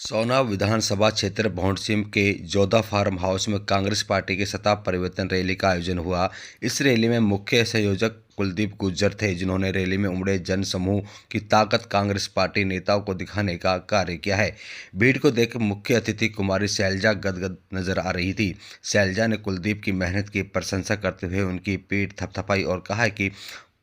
सोना विधानसभा क्षेत्र भौंडसिम के जोधा फार्म हाउस में कांग्रेस पार्टी की सत्ता परिवर्तन रैली का आयोजन हुआ। इस रैली में मुख्य संयोजक कुलदीप गुर्जर थे, जिन्होंने रैली में उमड़े जन समूह की ताकत कांग्रेस पार्टी नेताओं को दिखाने का कार्य किया है। भीड़ को देख मुख्य अतिथि कुमारी शैलजा गदगद नजर आ रही थी। शैलजा ने कुलदीप की मेहनत की प्रशंसा करते हुए उनकी पीठ थपथपाई और कहा कि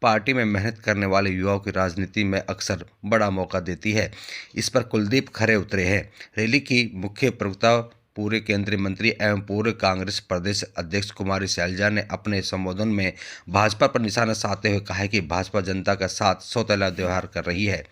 पार्टी में मेहनत करने वाले युवाओं की राजनीति में अक्सर बड़ा मौका देती है। इस पर कुलदीप खरे उतरे हैं। रैली की मुख्य प्रवक्ता पूर्व केंद्रीय मंत्री एवं पूर्व कांग्रेस प्रदेश अध्यक्ष कुमारी शैलजा ने अपने संबोधन में भाजपा पर निशाना साधते हुए कहा कि भाजपा जनता का साथ सौतेला व्यवहार कर रही है।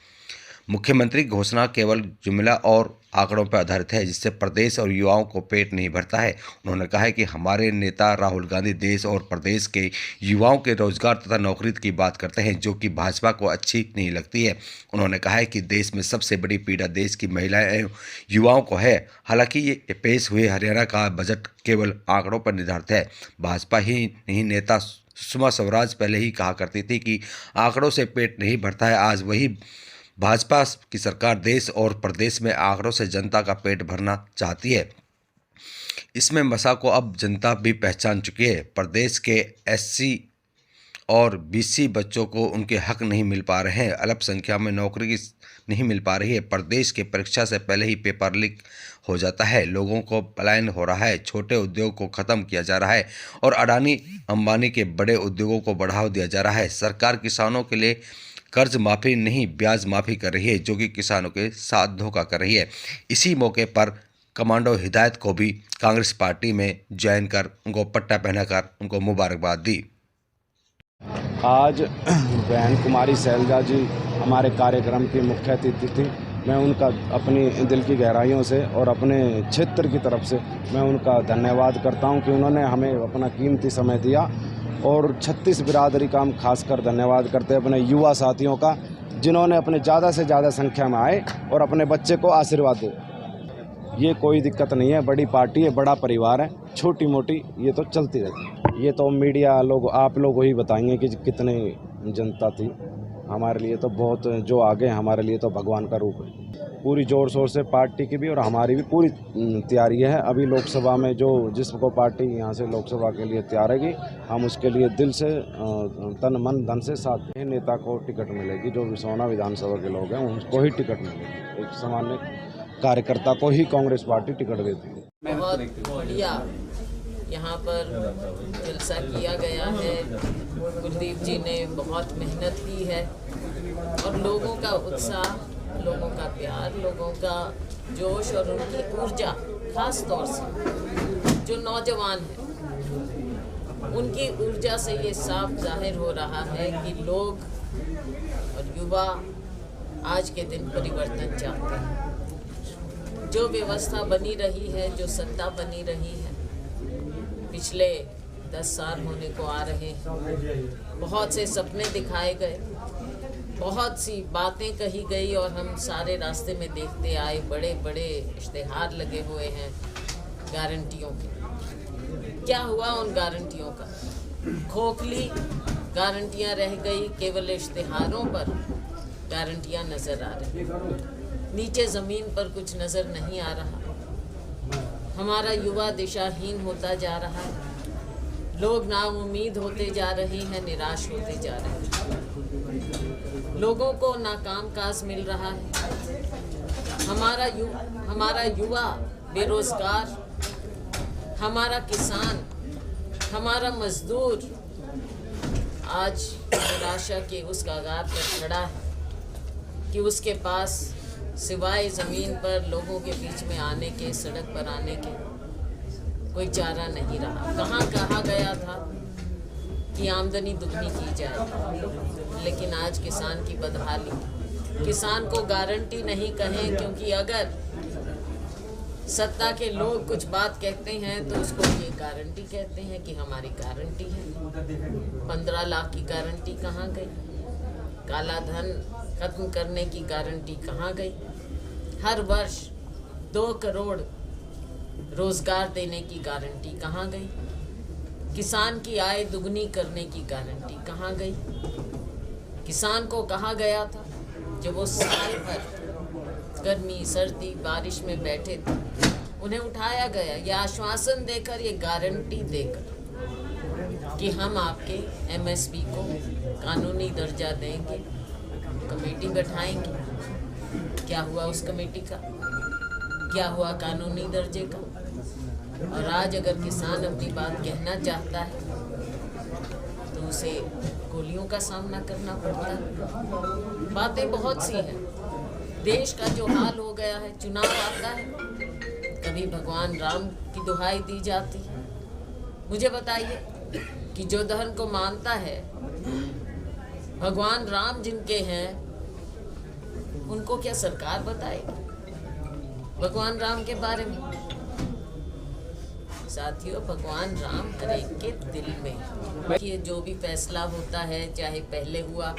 मुख्यमंत्री घोषणा केवल जुमला और आंकड़ों पर आधारित है, जिससे प्रदेश और युवाओं को पेट नहीं भरता है। उन्होंने कहा है कि हमारे नेता राहुल गांधी देश और प्रदेश के युवाओं के रोजगार तथा नौकरी की बात करते हैं, जो कि भाजपा को अच्छी नहीं लगती है। उन्होंने कहा है कि देश में सबसे बड़ी पीड़ा देश की महिलाएं एवं युवाओं को है। हालांकि ये पेश हुए हरियाणा का बजट केवल आंकड़ों पर निर्धारित है। भाजपा ही नहीं, नेता सुषमा स्वराज पहले ही कहा करती थी कि आंकड़ों से पेट नहीं भरता है। आज वही भाजपा की सरकार देश और प्रदेश में आंकड़ों से जनता का पेट भरना चाहती है। इसमें मसा को अब जनता भी पहचान चुकी है। प्रदेश के एससी और बीसी बच्चों को उनके हक नहीं मिल पा रहे हैं। अल्पसंख्या में नौकरी नहीं मिल पा रही है। प्रदेश के परीक्षा से पहले ही पेपर लीक हो जाता है। लोगों को पलायन हो रहा है। छोटे उद्योग को ख़त्म किया जा रहा है और अडानी अंबानी के बड़े उद्योगों को बढ़ावा दिया जा रहा है। सरकार किसानों के लिए कर्ज माफ़ी नहीं, ब्याज माफ़ी कर रही है, जो कि किसानों के साथ धोखा कर रही है। इसी मौके पर कमांडो हिदायत को भी कांग्रेस पार्टी में ज्वाइन कर उनको पट्टा पहनाकर उनको मुबारकबाद दी। आज बहन कुमारी शैलजा जी हमारे कार्यक्रम की मुख्य अतिथि थी। मैं उनका अपनी दिल की गहराइयों से और अपने क्षेत्र की तरफ से मैं उनका धन्यवाद करता हूं कि उन्होंने हमें अपना कीमती समय दिया। और 36 बिरादरी का हम खासकर धन्यवाद करते हैं अपने युवा साथियों का, जिन्होंने अपने ज़्यादा से ज़्यादा संख्या में आए और अपने बच्चे को आशीर्वाद दे। ये कोई दिक्कत नहीं है, बड़ी पार्टी है, बड़ा परिवार है, छोटी मोटी ये तो चलती रहती है। ये तो मीडिया लोग, आप लोग वही बताएंगे कि कितनी जनता थी। हमारे लिए तो बहुत, जो आगे हमारे लिए तो भगवान का रूप है। पूरी ज़ोर शोर से पार्टी की भी और हमारी भी पूरी तैयारी है। अभी लोकसभा में जो जिसको पार्टी यहाँ से लोकसभा के लिए तैयार है, हम उसके लिए दिल से तन मन धन से साथ दें। नेता को टिकट मिलेगी, जो सोना विधानसभा के लोग हैं उनको ही टिकट मिलेगी। एक सामान्य कार्यकर्ता को ही कांग्रेस पार्टी टिकट देती है। बहुत बढ़िया यहाँ पर जलसा किया गया है। कुलदीप जी ने बहुत मेहनत की है और लोगों का उत्साह, लोगों का प्यार, लोगों का जोश और उनकी ऊर्जा, खास तौर से जो नौजवान हैं, उनकी ऊर्जा से ये साफ जाहिर हो रहा है कि लोग और युवा आज के दिन परिवर्तन चाहते हैं। जो व्यवस्था बनी रही है, जो सत्ता बनी रही है, पिछले 10 साल होने को आ रहे हैं। बहुत से सपने दिखाए गए, बहुत सी बातें कही गई और हम सारे रास्ते में देखते आए। बड़े बड़े इश्तिहार लगे हुए हैं गारंटियों के। क्या हुआ उन गारंटियों का? खोखली गारंटियां रह गई, केवल इश्तिहारों पर गारंटियां नज़र आ रही, नीचे ज़मीन पर कुछ नज़र नहीं आ रहा। हमारा युवा दिशाहीन होता जा रहा है। लोग नाउम्मीद होते जा रहे हैं, निराश होते जा रहे हैं। लोगों को नाकाम काज मिल रहा है। हमारा युवा बेरोजगार, हमारा किसान, हमारा मजदूर आज निराशा के उस कगार पर खड़ा है कि उसके पास सिवाय ज़मीन पर लोगों के बीच में आने के, सड़क पर आने के कोई चारा नहीं रहा। कहाँ कहा गया था कि आमदनी दुगनी की जाए, लेकिन आज किसान की बदहाली। किसान को गारंटी नहीं कहें, क्योंकि अगर सत्ता के लोग कुछ बात कहते हैं तो उसको ये गारंटी कहते हैं कि हमारी गारंटी है। 15 लाख की गारंटी कहाँ गई? काला धन खत्म करने की गारंटी कहाँ गई? हर वर्ष 2 करोड़ रोजगार देने की गारंटी कहाँ गई? किसान की आय दुगनी करने की गारंटी कहाँ गई? किसान को कहा गया था जब वो साल भर गर्मी सर्दी बारिश में बैठे थे, उन्हें उठाया गया ये आश्वासन देकर, ये गारंटी देकर कि हम आपके एमएसपी को कानूनी दर्जा देंगे, कमेटी बैठाएंगे। क्या हुआ उस कमेटी का? क्या हुआ कानूनी दर्जे का? और आज अगर किसान अपनी बात कहना चाहता है तो उसे गोलियों का सामना करना पड़ता है। बातें बहुत सी हैं। देश का जो हाल हो गया है, चुनाव आता है, कभी भगवान राम की दुहाई दी जाती है। मुझे बताइए कि जो धर्म को मानता है, भगवान राम जिनके हैं, उनको क्या सरकार बताएगी भगवान राम के बारे में? साथियों, भगवान राम हर एक के दिल में। ये जो भी फैसला होता है, चाहे पहले हुआ,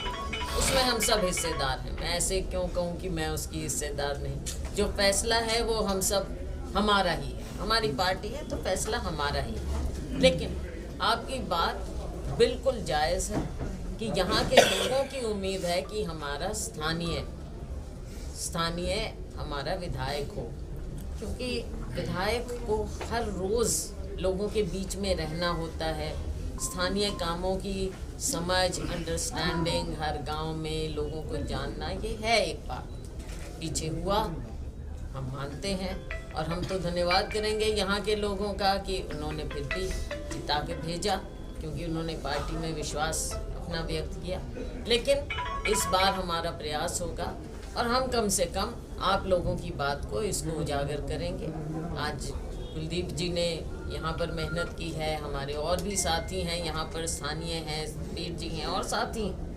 उसमें हम सब हिस्सेदार हैं। मैं ऐसे क्यों कहूँ कि मैं उसकी हिस्सेदार नहीं। जो फैसला है वो हम सब, हमारा ही है। हमारी पार्टी है तो फैसला हमारा ही है। लेकिन आपकी बात बिल्कुल जायज़ है कि यहाँ के लोगों की उम्मीद है कि हमारा स्थानीय हमारा विधायक हो, क्योंकि विधायक को हर रोज़ लोगों के बीच में रहना होता है। स्थानीय कामों की समझ, अंडरस्टैंडिंग, हर गांव में लोगों को जानना, ये है एक बात। पीछे हुआ, हम मानते हैं, और हम तो धन्यवाद करेंगे यहाँ के लोगों का कि उन्होंने फिर भी जिता के भेजा, क्योंकि उन्होंने पार्टी में विश्वास अपना व्यक्त किया। लेकिन इस बार हमारा प्रयास होगा और हम कम से कम आप लोगों की बात को इसको उजागर करेंगे। आज कुलदीप जी ने यहाँ पर मेहनत की है, हमारे और भी साथी हैं यहाँ पर, स्थानीय हैं, वीर जी हैं और साथी हैं।